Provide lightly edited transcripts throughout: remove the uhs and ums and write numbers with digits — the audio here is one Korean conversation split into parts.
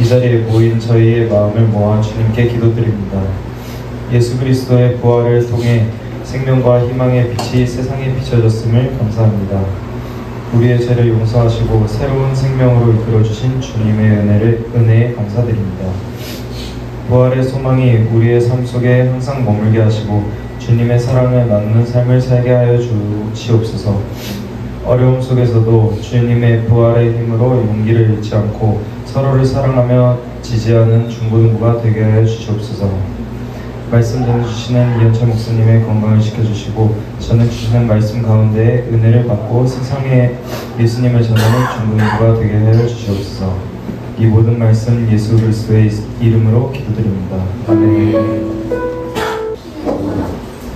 이 자리에 모인 저희의 마음을 모아 주님께 기도드립니다. 예수 그리스도의 부활을 통해 생명과 희망의 빛이 세상에 비춰졌음을 감사합니다. 우리의 죄를 용서하시고 새로운 생명으로 이끌어주신 주님의 은혜에 감사드립니다. 부활의 소망이 우리의 삶 속에 항상 머물게 하시고 주님의 사랑을 나누는 삶을 살게 하여 주시옵소서. 어려움 속에서도 주님의 부활의 힘으로 용기를 잃지 않고 서로를 사랑하며 지지하는 중고등부가 되게 하여 주시옵소서. 말씀 전해주시는 이현철 목사님의 건강을 지켜주시고 저는 주시는 말씀 가운데 은혜를 받고 세상에 예수님을 전하는 중고등부가 되게 하여 주시옵소서. 이 모든 말씀 예수 그리스도의 이름으로 기도드립니다. 아멘.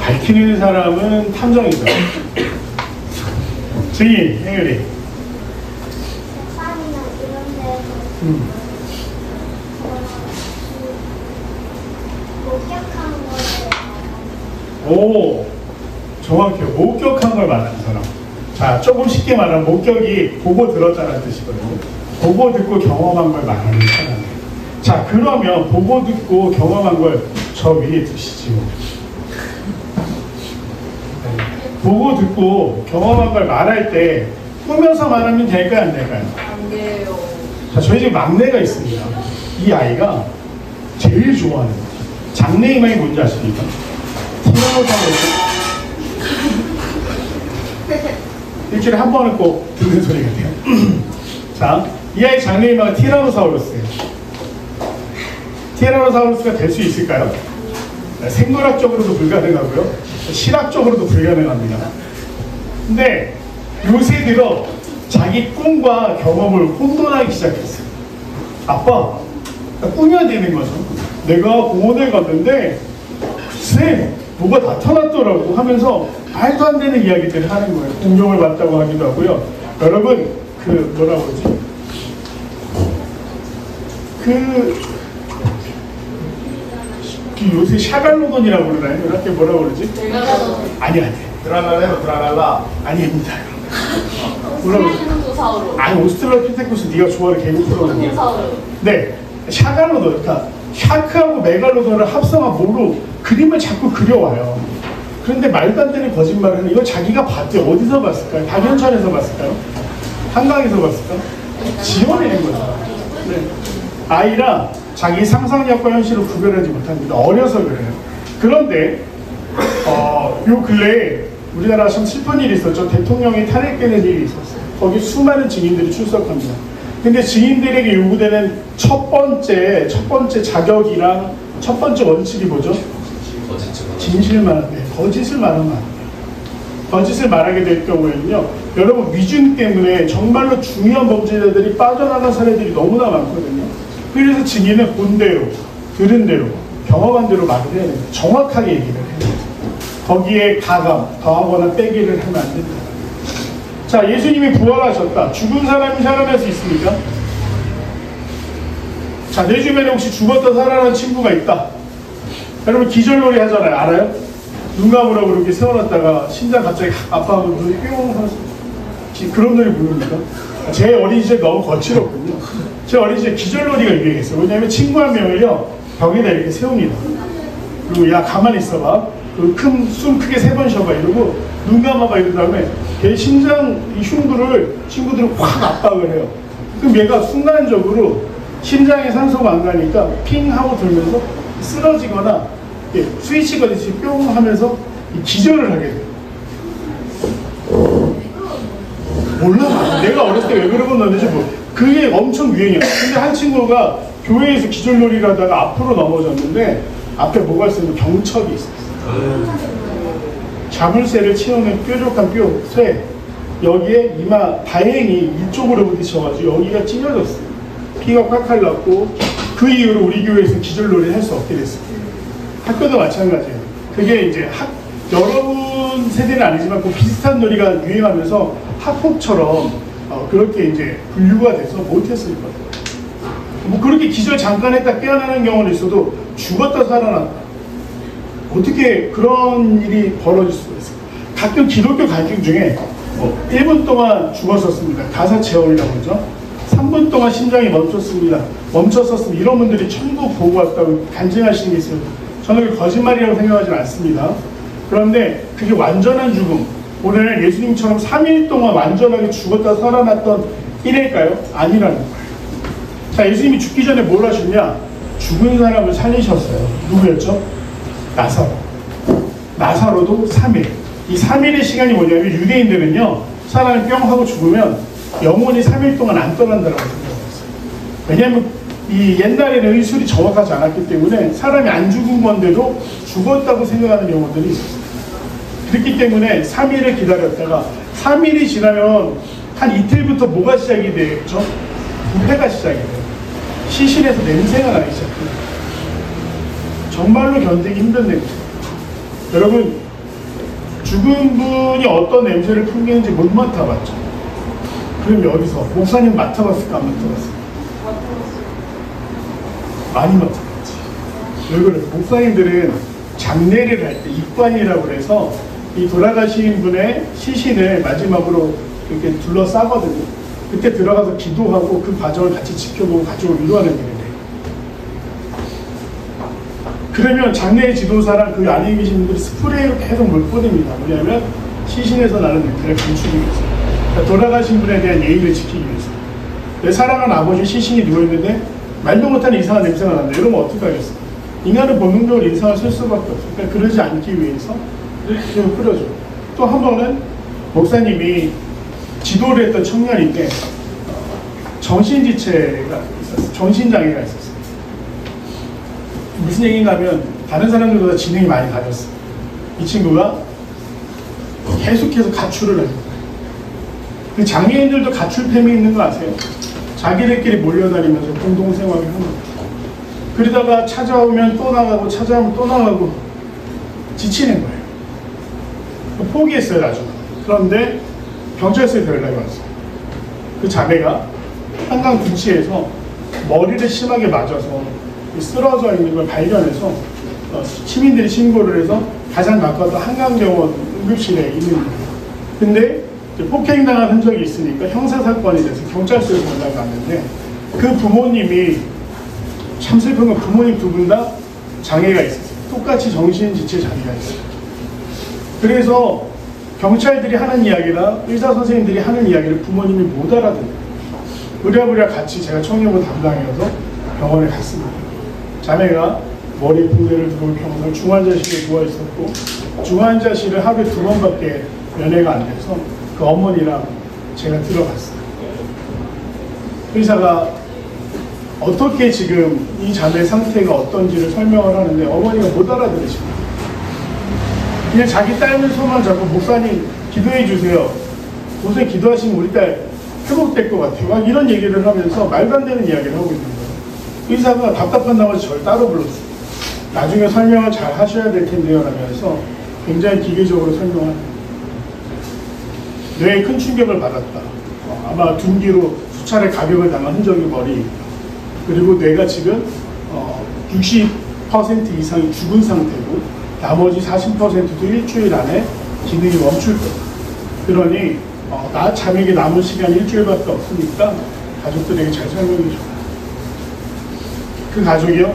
밝히는 사람은 탐정이다. 증인, 행렬이. 책방이나 이런 데서 목격한 거를 오, 정확해요. 목격한 걸 말하는 사람. 자, 조금 쉽게 말하면 목격이 보고 들었다는 뜻이거든요. 보고 듣고 경험한 걸 말하는 사람. 자, 그러면 보고 듣고 경험한 걸 저 위에 두시죠. 보고 듣고 경험한 걸 말할 때 꾸며서 말하면 될까요, 안 될까요? 안 돼요. 자, 저희 집 막내가 있습니다. 이 아이가 제일 좋아하는 장래희망이 뭔지 아십니까? 티라노사우루스. 일주일에 한 번은 꼭 듣는 소리 같아요. 자, 이 아이 장래희망은 티라노사우루스예요. 티라노사우루스가 될 수 있을까요? 생물학적으로도 불가능하고요, 실학적으로도 불가능합니다. 근데 요새 들어 자기 꿈과 경험을 혼돈하기 시작했어요. 아빠, 나 꾸며야 되는 거죠. 내가 공원에 갔는데 글쎄 뭐가 나타났더라고 하면서 말도 안 되는 이야기들을 하는 거예요. 공룡을 봤다고 하기도 하고요. 여러분, 그 뭐라고 그러지? 요새 샤갈로돈이라고 그러나요? 이렇게 뭐라고 그러지? 아니. 드라랄라. 아닙니다. 뭐라고 그러지? 아니, 오스트랄로피테쿠스 네가 좋아하는 개구 프로그램. 네, 샤갈로돈. 그러니까 샤크하고 메갈로돈을 합성한 뭐로 그림을 자꾸 그려와요. 그런데 말도 안 되는 거짓말을 하는, 이거 자기가 봤죠. 어디서 봤을까요? 박연천에서 봤을까요? 한강에서 봤을까요? 지어내는 거죠. 네. 아이라 자기 상상력과 현실을 구별하지 못합니다. 어려서 그래요. 그런데 요 근래에 우리나라 참 슬픈 일이 있었죠. 대통령이 탄핵되는 일이 있었어요. 거기 수많은 증인들이 출석합니다. 근데 증인들에게 요구되는 첫 번째 자격이랑 첫 번째 원칙이 뭐죠? 진실만, 네, 거짓을 말하면 안 돼요. 거짓을 말하게 될 경우에는요, 여러분, 위증 때문에 정말로 중요한 범죄자들이 빠져나간 사례들이 너무나 많거든요. 그래서 증인은 본 대로, 들은 대로, 경험한 대로 말을 해야 됩니다. 정확하게 얘기를 해야 됩니다. 거기에 가감, 더하거나 빼기를 하면 안 됩니다. 자, 예수님이 부활하셨다. 죽은 사람이 살아날 수 있습니까? 자, 내 주변에 혹시 죽었다 살아난 친구가 있다. 여러분, 기절놀이 하잖아요. 알아요? 눈 감으라고 이렇게 세워놨다가 심장 갑자기 아파하면 눈이 뿅 하면서 그런 놀이 모릅니까? 제 어린 시절 너무 거칠었군요. 제 어린 시절 기절놀이가 유행했어요. 왜냐하면 친구 한 명을요, 벽에다 이렇게 세웁니다. 그리고 야, 가만히 있어봐. 숨 크게 3번 쉬어봐. 이러고 눈 감아봐. 이런 다음에 걔 심장 이 흉부를 친구들은 확 압박을 해요. 그럼 얘가 순간적으로 심장에 산소가 안 가니까 핑 하고 돌면서 쓰러지거나 스위치가 있이 뿅 하면서 기절을 하게 돼요. 몰라. 내가 어렸을 때 왜 그러고 났는지 그게 엄청 유행이야. 근데 한 친구가 교회에서 기절놀이를 하다가 앞으로 넘어졌는데 앞에 뭐가 있으면 경첩이 있었어. 자물쇠를 채우는 뾰족한 쇠, 여기에 이마 다행히 이쪽으로 부딪혀가지고 여기가 찢어졌어요. 피가 콸콸 났고 그 이후로 우리 교회에서 기절놀이를 할 수 없게 됐어요. 학교도 마찬가지예요. 그게 이제 여러분 세대는 아니지만 그 비슷한 놀이가 유행하면서 학폭처럼 그렇게 이제 분류가 돼서 못했을 거예요. 뭐 그렇게 기절 잠깐 했다 깨어나는 경우는 있어도 죽었다 살아났다. 어떻게 그런 일이 벌어질 수가 있어요? 가끔 기독교 가르침 중에 1분 동안 죽었었습니다. 가사체험이라고 그러죠. 3분 동안 심장이 멈췄었으면 이런 분들이 천국 보고 왔다고 간증하시는 게 있어요. 저는 그 거짓말이라고 생각하지는 않습니다. 그런데 그게 완전한 죽음, 오늘 예수님처럼 3일 동안 완전하게 죽었다 살아났던 일일까요? 아니라는 거예요. 자, 예수님이 죽기 전에 뭘 하셨냐? 죽은 사람을 살리셨어요. 누구였죠? 나사로. 나사로도 3일. 이 3일의 시간이 뭐냐면 유대인들은요, 사람이 뿅 하고 죽으면 영혼이 3일 동안 안 떠난다고 생각했어요. 왜냐하면 이 옛날에는 의술이 정확하지 않았기 때문에 사람이 안 죽은 건데도 죽었다고 생각하는 영혼들이 있었어요. 그렇기 때문에 3일을 기다렸다가 3일이 지나면 한 이틀부터 뭐가 시작이 되죠? 부패가 시작이 돼요. 시신에서 냄새가 나기 시작해요. 정말로 견디기 힘든 냄새. 여러분, 죽은 분이 어떤 냄새를 풍기는지 못 맡아봤죠? 그럼 여기서 목사님 맡아봤을까 안 맡아봤을까? 많이 맡아봤지. 왜 그래요? 목사님들은 장례를 할 때 입관이라고 해서 이 돌아가신 분의 시신을 마지막으로 이렇게 둘러싸거든요. 그때 들어가서 기도하고 그 과정을 같이 지켜보고 가족을 위로하는 일을 해요. 그러면 장례 지도사랑 그 안에 계신 분들이 스프레이로 계속 물 뿌립니다. 뭐냐면 시신에서 나는 냄새를 감추기 위해서, 그러니까 돌아가신 분에 대한 예의를 지키기 위해서. 내 사랑하는 아버지 시신이 누워있는데 말도 못하는 이상한 냄새가 난다. 이러면 어떻게 하겠어? 인간은 본능적으로 인상을 쓸 수밖에 없어요. 그러니까 그러지 않기 위해서 이렇게 뿌려줘. 또 한 번은 목사님이 지도를 했던 청년인데 정신지체가 있었어요. 정신장애가 있었어요. 무슨 얘기인가 하면 다른 사람들보다 지능이 많이 가졌어요. 이 친구가 계속해서 가출을 해요. 그 장애인들도 가출팸이 있는 거 아세요? 자기들끼리 몰려다니면서 공동생활을 하는 거예요. 그러다가 찾아오면 또 나가고 찾아오면 또 나가고 지치는 거예요. 포기했어요, 나중에. 그런데 경찰서에서 연락이 왔어요. 그 자매가 한강 둔치에서 머리를 심하게 맞아서 쓰러져 있는 걸 발견해서 시민들이 신고를 해서 가장 가까웠던 한강병원 응급실에 있는 거예요. 근데 폭행당한 흔적이 있으니까 형사사건이 돼서 경찰서에 연락이 왔는데 그 부모님이 참 슬픈 건 부모님 두 분 다 장애가 있었어요. 똑같이 정신지체 장애가 있어요. 그래서 경찰들이 하는 이야기나 의사 선생님들이 하는 이야기를 부모님이 못 알아듣는 거예요. 부랴부랴 같이 제가 청년부 담당이어서 병원에 갔습니다. 자매가 머리 붕대를 들고 병원을 중환자실에 누워있었고 중환자실을 하루에 2번밖에 면회가 안 돼서 그 어머니랑 제가 들어갔어요. 의사가 어떻게 지금 이 자매 상태가 어떤지를 설명을 하는데 어머니가 못 알아들으시고 그냥 자기 딸면서만 자꾸 목사님 기도해 주세요. 목사님 기도하시면 우리 딸 회복될 것 같아요. 막 이런 얘기를 하면서 말도 안 되는 이야기를 하고 있는 거예요. 의사가 답답한 나머지 저를 따로 불렀어요. 나중에 설명을 잘 하셔야 될 텐데요 라면서 굉장히 기계적으로 설명하는 거예요. 뇌에 큰 충격을 받았다. 아마 둔기로 수차례 가격을 당한 흔적이 머리에 있다. 그리고 뇌가 지금 60% 이상이 죽은 상태고 나머지 40%도 일주일 안에 기능이 멈출 거다. 그러니 나 자매에게 남은 시간 일주일밖에 없으니까 가족들에게 잘 설명해 줘. 그 가족이요?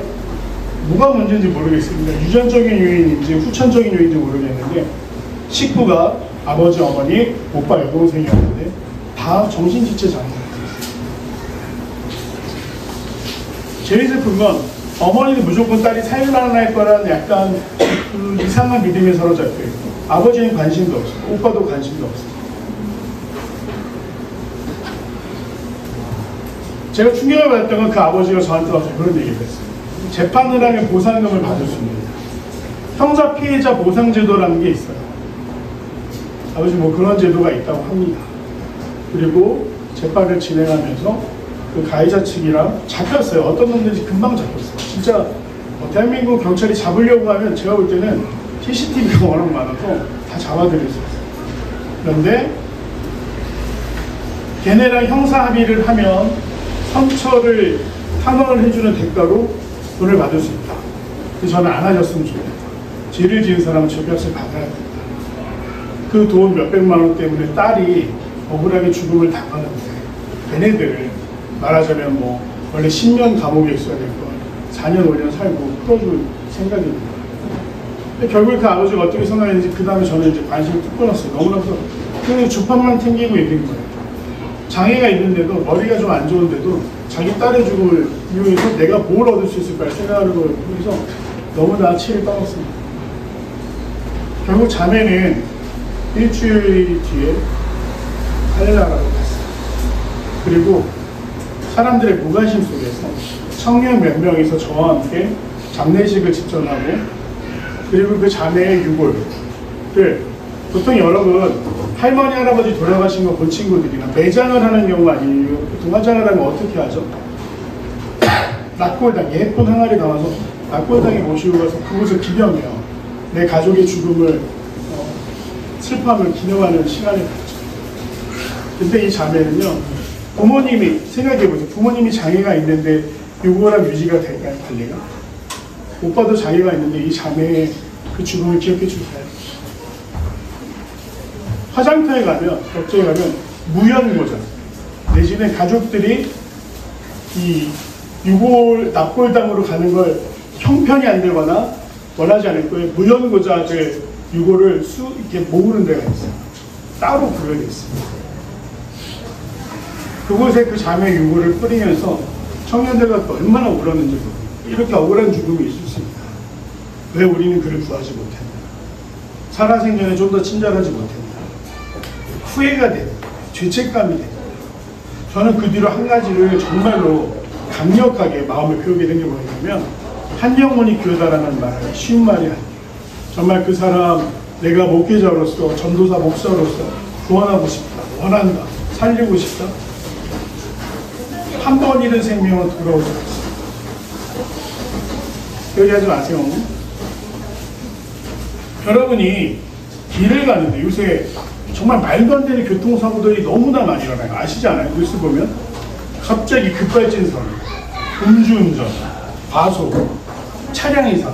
뭐가 문제인지 모르겠습니다. 유전적인 요인인지 후천적인 요인인지 모르겠는데 식구가 아버지, 어머니, 오빠, 여동생이었는데 다 정신지체 장애가 있었어요. 제일 슬픈 건 어머니는 무조건 딸이 살만할 거라는 약간 그 이상한 믿음에 사로잡혀 있고 아버지는 관심도 없어요. 오빠도 관심도 없어요. 제가 충격을 받았던 건 그 아버지가 저한테 와서 그런 얘기를 했어요. 재판을 하면 보상금을 받을 수 있는데 형사 피해자 보상제도라는 게 있어요. 아버지 뭐 그런 제도가 있다고 합니다. 그리고 재판을 진행하면서 그 가해자 측이랑 잡혔어요. 어떤 놈들인지 금방 잡혔어요. 진짜 대한민국 경찰이 잡으려고 하면 제가 볼 때는 CCTV가 워낙 많아서 다 잡아들일 수 있어요. 그런데 걔네랑 형사 합의를 하면 상처를 탄원을 해주는 대가로 돈을 받을 수 있다. 그래서 저는 안 하셨으면 좋겠다. 죄를 지은 사람은 죄값을 받아야 된다. 그 돈 몇백만 원 때문에 딸이 억울하게 죽음을 당하는데 걔네들을 말하자면 뭐 원래 10년 감옥에 있어야 될 거 4년 5년 살고 풀어줄 생각입니다. 근데 결국 그 아버지가 어떻게 생각했는지 그 다음에 저는 이제 관심을 뚝 끊었어요. 너무나서 그냥 주판만 튕기고 얘기한 거예요. 장애가 있는데도 머리가 좀 안 좋은데도 자기 딸의 죽음을 이용해서 내가 뭘 얻을 수 있을까 생각하는 걸 보면서 너무나 치를 떠났습니다. 결국 자매는 일주일 뒤에 할렐라라고 갔어요. 그리고 사람들의 무관심 속에서 청년 몇 명이서 저와 함께 장례식을 집전하고 그리고 그 자매의 유골을 보통 여러분 할머니 할아버지 돌아가신 거 본 친구들이나 매장을 하는 경우 아니에요. 보통 화장을 하면 어떻게 하죠? 낙골당 예쁜 항아리 담아서 낙골당에 모시고 가서 그곳을 기념해요. 내 가족의 죽음을 슬픔을 기념하는 시간을 갖죠. 근데 이 자매는요, 부모님이 생각해보세요. 부모님이 장애가 있는데 유골함 유지가 될까요? 관리가? 오빠도 장애가 있는데 이 자매의 그 죽음을 기억해 줄까요? 화장터에 가면, 업체에 가면 무연고자 내지는 가족들이 이 납골당으로 가는 걸 형편이 안 되거나 원하지 않을 거예요. 무연고자들 유골을 이렇게 모으는 데가 있어요. 따로 구별되어 있습니다. 그곳에 그 자매 유골을 뿌리면서 청년들과 얼마나 울었는지 모르겠어요. 이렇게 억울한 죽음이 있을 수 있다. 왜 우리는 그를 구하지 못했나? 살아생전에 좀 더 친절하지 못했나? 후회가 되는, 죄책감이 되는. 저는 그 뒤로 한 가지를 정말로 강력하게 마음을 배우게 된 게 뭐냐면 한 영혼이 교다라는 말은 쉬운 말이 아니에요. 정말 그 사람 내가 목회자로서 전도사 목사로서 구원하고 싶다, 원한다, 살리고 싶다. 한 번 잃은 생명은 돌아오지 않습니다. 여기 하지 마세요. 여러분이 길을 가는데 요새 정말 말도 안 되는 교통사고들이 너무나 많이 일어나요. 아시지 않아요? 뉴스 보면 갑자기 급발진선, 음주운전, 과속, 차량 이상,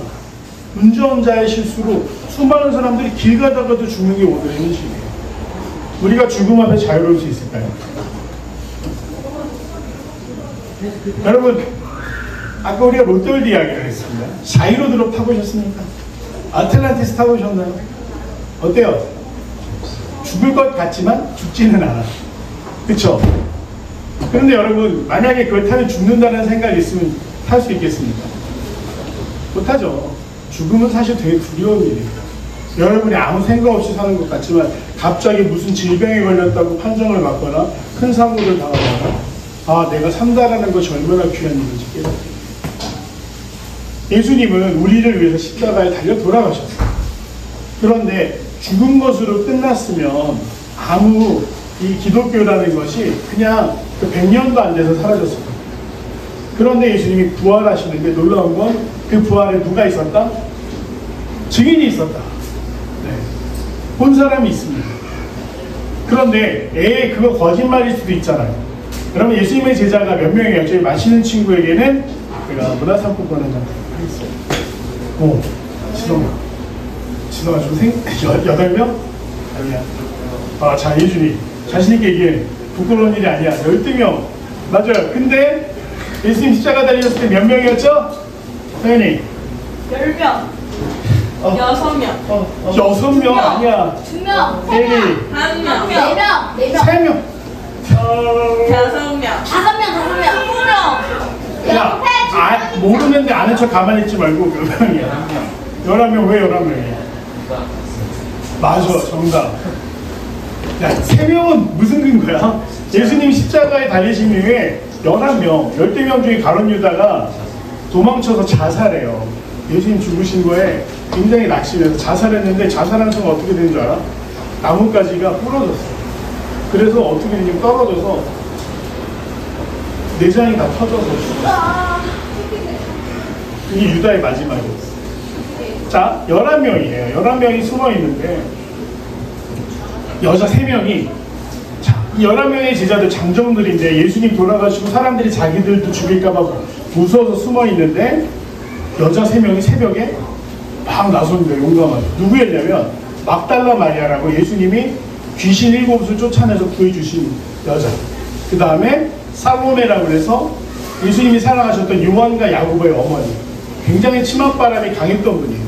운전자의 실수로 수많은 사람들이 길 가다가도 죽는 게 오늘의 현실이에요. 우리가 죽음 앞에 자유로울 수 있을까요? 여러분, 아까 우리가 롯데월드 이야기를 했습니다. 자이로드롭 타보셨습니까? 아틀란티스 타보셨나요? 어때요? 죽을 것 같지만 죽지는 않아. 그쵸? 그런데 여러분, 만약에 그걸 타면 죽는다는 생각이 있으면 탈 수 있겠습니까? 못하죠. 죽음은 사실 되게 두려운 일이에요. 여러분이 아무 생각 없이 사는 것 같지만 갑자기 무슨 질병에 걸렸다고 판정을 받거나 큰 사고를 당하거나 아, 내가 산다라는 것이 얼마나 귀한 일인지 깨닫게. 예수님은 우리를 위해서 십자가에 달려 돌아가셨어요. 그런데 죽은 것으로 끝났으면 아무 이 기독교라는 것이 그냥 그 100년도 안 돼서 사라졌을 겁니다. 그런데 예수님이 부활하시는데 놀라운 건 그 부활에 누가 있었다? 증인이 있었다. 네. 본 사람이 있습니다. 그런데 그거 거짓말일 수도 있잖아요. 그러면 예수님의 제자가 몇 명이에요? 저희 마시는 친구에게는 제가 문화상품권 한 장 드리겠습니다. 지성아 좀 8명? 아니야. 자, 예준이 자신있게 얘기해. 부끄러운 일이 아니야. 12명. 맞아요. 근데 예수님 십자가 달리셨을 때 몇 명이었죠? 서연이 10명. 6명. 6명 아니야. 2명, 1명, 1명. 4명, 4명, 3명. 5명. 5명. 야, 모르는데 아는 척 가만히 있지 말고 몇 명이야? 11명. 왜 11명이야? 맞아, 정답. 야, 3명은 무슨 근거야? 예수님 십자가에 달리신 이후에 11명, 12명 중에 가룟 유다가 도망쳐서 자살해요. 예수님 죽으신 거에 굉장히 낙심해서 자살했는데 자살하는 순간 어떻게 되는 줄 알아? 나뭇가지가 부러졌어. 그래서 어떻게 되냐면 떨어져서 내장이 다 터져서 죽었어. 이게 유다의 마지막이었어. 자, 11명이에요. 11명이 숨어 있는데 여자 3명이 이 11명의 제자들 장정들인데 예수님 돌아가시고 사람들이 자기들도 죽일까봐 무서워서 숨어 있는데 여자 3명이 새벽에 막 나섭니다. 용감하게. 누구였냐면 막달라 마리아라고 예수님이 귀신 7곳을 쫓아내서 구해주신 여자. 그 다음에 살로메라고 해서 예수님이 사랑하셨던 요한과 야고보의 어머니, 굉장히 치맛바람이 강했던 분이에요.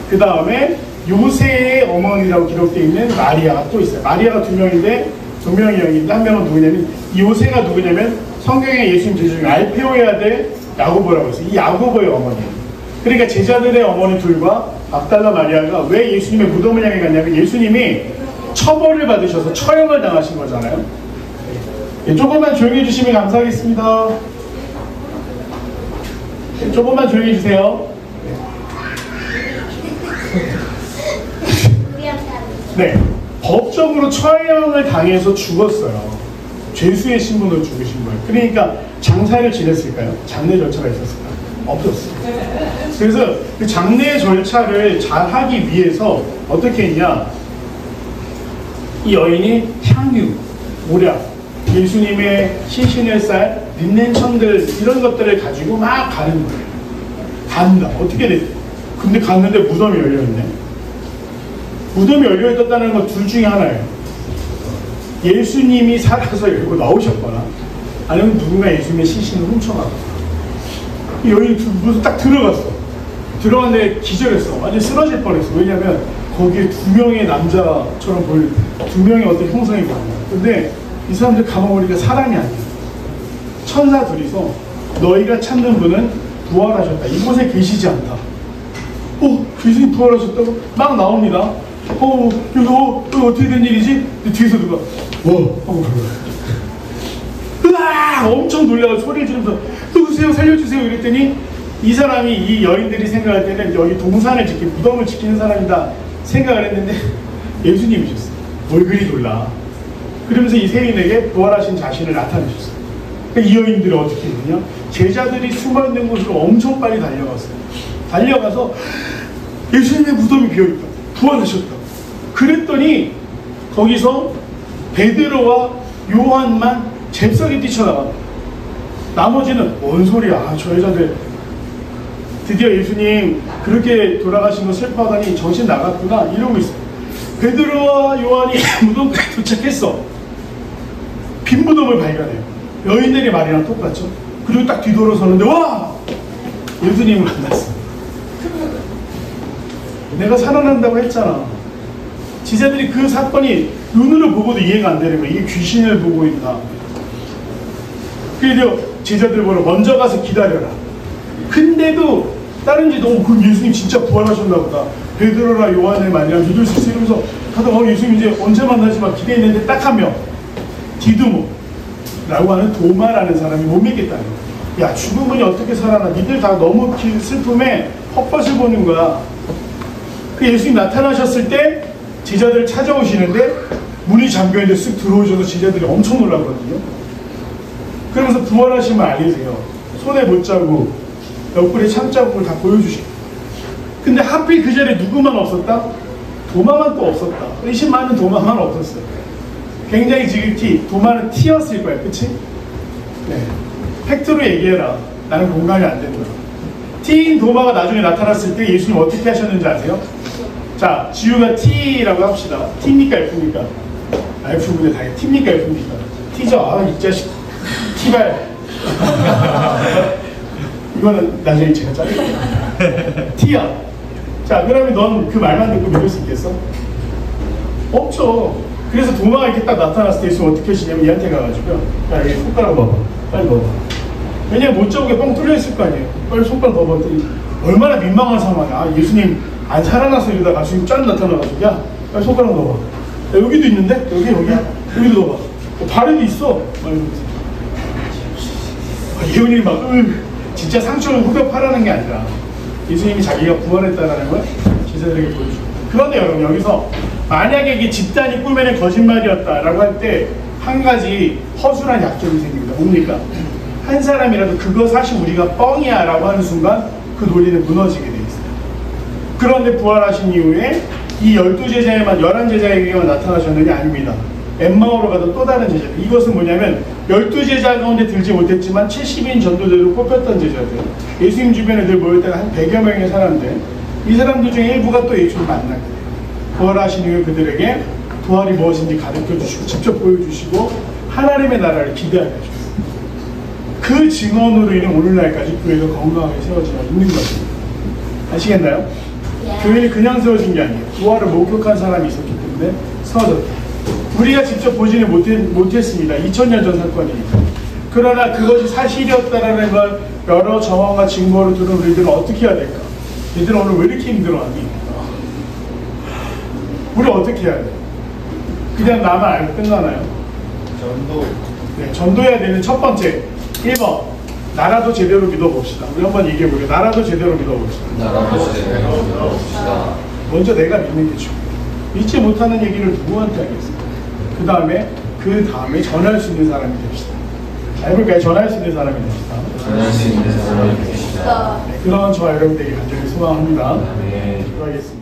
그 다음에 요새의 어머니라고 기록되어 있는 마리아가 또 있어요. 마리아가 두 명인데, 두 명이 여기인데 한 명은 누구냐면, 이 요새가 누구냐면 성경에 예수님 제자 중에 알페오의 아들 야고보라고 했어요. 이 야고보의 어머니예요. 그러니까 제자들의 어머니 둘과 막달라 마리아가 왜 예수님의 무덤을 향해 갔냐면, 예수님이 처벌을 받으셔서 처형을 당하신 거잖아요. 네, 조금만 조용히 해주시면 감사하겠습니다. 네, 조금만 조용히 해주세요. 네, 법적으로 처형을 당해서 죽었어요. 죄수의 신분으로 죽으신 거예요. 그러니까 장사를 지냈을까요? 장례 절차가 있었을까요? 없었어요. 그래서 그 장례 절차를 잘 하기 위해서 어떻게 했냐, 이 여인이 향유, 모략, 예수님의 시신의 쌀, 린넨천들 이런 것들을 가지고 막 가는 거예요. 간다. 어떻게 됐대? 근데 갔는데 무덤이 열려있네. 무덤이 열려있었다는 건 둘 중에 하나예요. 예수님이 살아서 열고 나오셨거나, 아니면 누군가 예수님의 시신을 훔쳐가거나. 이 여인이 무슨 딱 들어갔어. 들어갔는데 기절했어. 완전 쓰러질 뻔했어. 왜냐면 거기에 두 명의 남자처럼 보일, 두 명의 어떤 형상이 보인 거야. 근데 이 사람들 가만보니까 사람이 아니야. 천사 둘이서 너희가 찾는 분은 부활하셨다. 이곳에 계시지 않다. 예수님 부활하셨다고? 막 나옵니다. 이거 어떻게 된 일이지? 뒤에서 누가 하고 으아! 엄청 놀라서 소리를 지르면서 누구세요? 살려주세요. 이랬더니 이 사람이, 이 여인들이 생각할 때는 여기 동산을 지키는, 무덤을 지키는 사람이다 생각을 했는데 예수님이셨어요. 뭘 그리 놀라. 그러면서 이 세인에게 부활하신 자신을 나타내셨어요. 그러니까 이 여인들이 어떻게 했느냐, 제자들이 숨어있는 곳으로 엄청 빨리 달려갔어요. 달려가서 예수님의 무덤이 비어있다, 부활하셨다. 그랬더니 거기서 베드로와 요한만 잽싸게 뛰쳐나갑니다. 나머지는 뭔 소리야, 저 여자들 드디어 예수님 그렇게 돌아가신 거 슬퍼하다니 정신 나갔구나 이러고 있어요. 베드로와 요한이 무덤까지 도착했어. 빈 무덤을 발견해요. 여인들의 말이랑 똑같죠. 그리고 딱 뒤돌아서는데 와! 예수님을 만났어. 내가 살아난다고 했잖아. 지자들이 그 사건이 눈으로 보고도 이해가 안 되는 거야. 이게 귀신을 보고 있나. 그래서 제자들 보러 먼저 가서 기다려라. 근데도 다른 지도 그럼 예수님 진짜 부활하셨나 보다. 베드로나 요한의 말이랑 믿을 수 있어. 이러면서 하다가 예수님 이제 언제 만나지 막 기대했는데 딱 한 명, 디두모라고 하는 도마라는 사람이 못 믿겠다는 거야. 야, 죽은 분이 어떻게 살아나. 니들 다 너무 슬픔에 헛것을 보는 거야. 그 예수님 나타나셨을 때 제자들 찾아오시는데 문이 잠겨있는데 쓱 들어오셔서 제자들이 엄청 놀랐거든요. 그러면서 부활하심을 알리세요. 손에 못자국, 옆구리에 참자국을 다 보여주시고. 근데 하필 그 자리에 누구만 없었다? 도마만 또 없었다. 의심 많은 도마만 없었어요. 굉장히 지극히 도마는 T였을 거야. 그치? 네. 팩트로 얘기해라. 나는 공감이 안 된다. T인 도마가 나중에 나타났을 때 예수님 어떻게 하셨는지 아세요? 자, 지우가 T라고 합시다. T입니까 F입니까? F분의 당연히 T입니까 F입니까? T죠. 아, 이 자식. T발. 이거는 나중에 제가 자를게요. T야. 자, 그러면 넌 그 말만 듣고 믿을 수 있겠어? 없죠. 그래서 도마가 이렇게 딱 나타났을 때 예수님 어떻게 하시냐면 얘한테 가가지고요. 야, 여기 손가락 봐봐. 빨리 넣어봐. 왜냐면 못자국에 뻥 뚫려있을 거 아니에요. 빨리 손가락 넣어봐. 얼마나 민망한 상황이야. 아, 예수님 안 살아나서 이러다가 주님 짠 나타나가지고 야, 빨리 손가락 넣어봐. 야, 여기도 있는데? 여기도 넣어봐. 발에도 있어. 예언이 막 진짜 상처를 후벼파라는 게 아니라 예수님이 자기가 부활했다는 걸 제자들에게 보여주고. 그런데 여러분, 여기서 만약에 이게 집단이 꾸며낸 거짓말이었다라고 할 때 한 가지 허술한 약점이 생깁니다. 뭡니까? 한 사람이라도 그거 사실 우리가 뻥이야 라고 하는 순간 그 논리는 무너지게 돼 있어요. 그런데 부활하신 이후에 이 12제자에만 11제자에게만 나타나셨느냐? 아닙니다. 엠마오로 가도 또 다른 제자들. 이것은 뭐냐면 12제자 가운데 들지 못했지만 70인 전도자로 뽑혔던 제자들. 예수님 주변에 늘 모일 때가 한 100여 명의 사람들. 이 사람들 중에 일부가 또 예수님을 만나게 돼요. 부활하신 이후에 그들에게 부활이 무엇인지 가르쳐 주시고 직접 보여주시고 하나님의 나라를 기대하게 하셨어요. 그 증언으로 인해 오늘날까지 교회가 건강하게 세워져 있는 거죠. 아시겠나요? 교회는 그냥 세워진 게 아니에요. 부활을 목격한 사람이 있었기 때문에 세워졌다. 우리가 직접 보지는 못했습니다. 2000년 전 사건이니까. 그러나 그것이 사실이었다라는 걸 여러 정황과 증거로 들은 우리들은 어떻게 해야 될까? 얘들은 오늘 왜 이렇게 힘들어하니? 우리 어떻게 해야 돼? 그냥 나만 알고 끝나나요? 전도. 네, 전도해야 되는 첫 번째 1번 나라도 제대로 믿어봅시다. 우리 한번 얘기해볼게요. 나라도 제대로 믿어봅시다. 나라도 제대로 믿어봅시다. 먼저 내가 믿는 게 중요해요. 믿지 못하는 얘기를 누구한테 하겠어요? 그 다음에 전할 수 있는 사람이 됩시다. 해볼까요? 전할 수 있는 사람이 됩시다. 전할 수 있는 사람이 됩시다. 네, 그런 저와 여러분들에게 간절히 소망합니다. 네. 기도하겠습니다.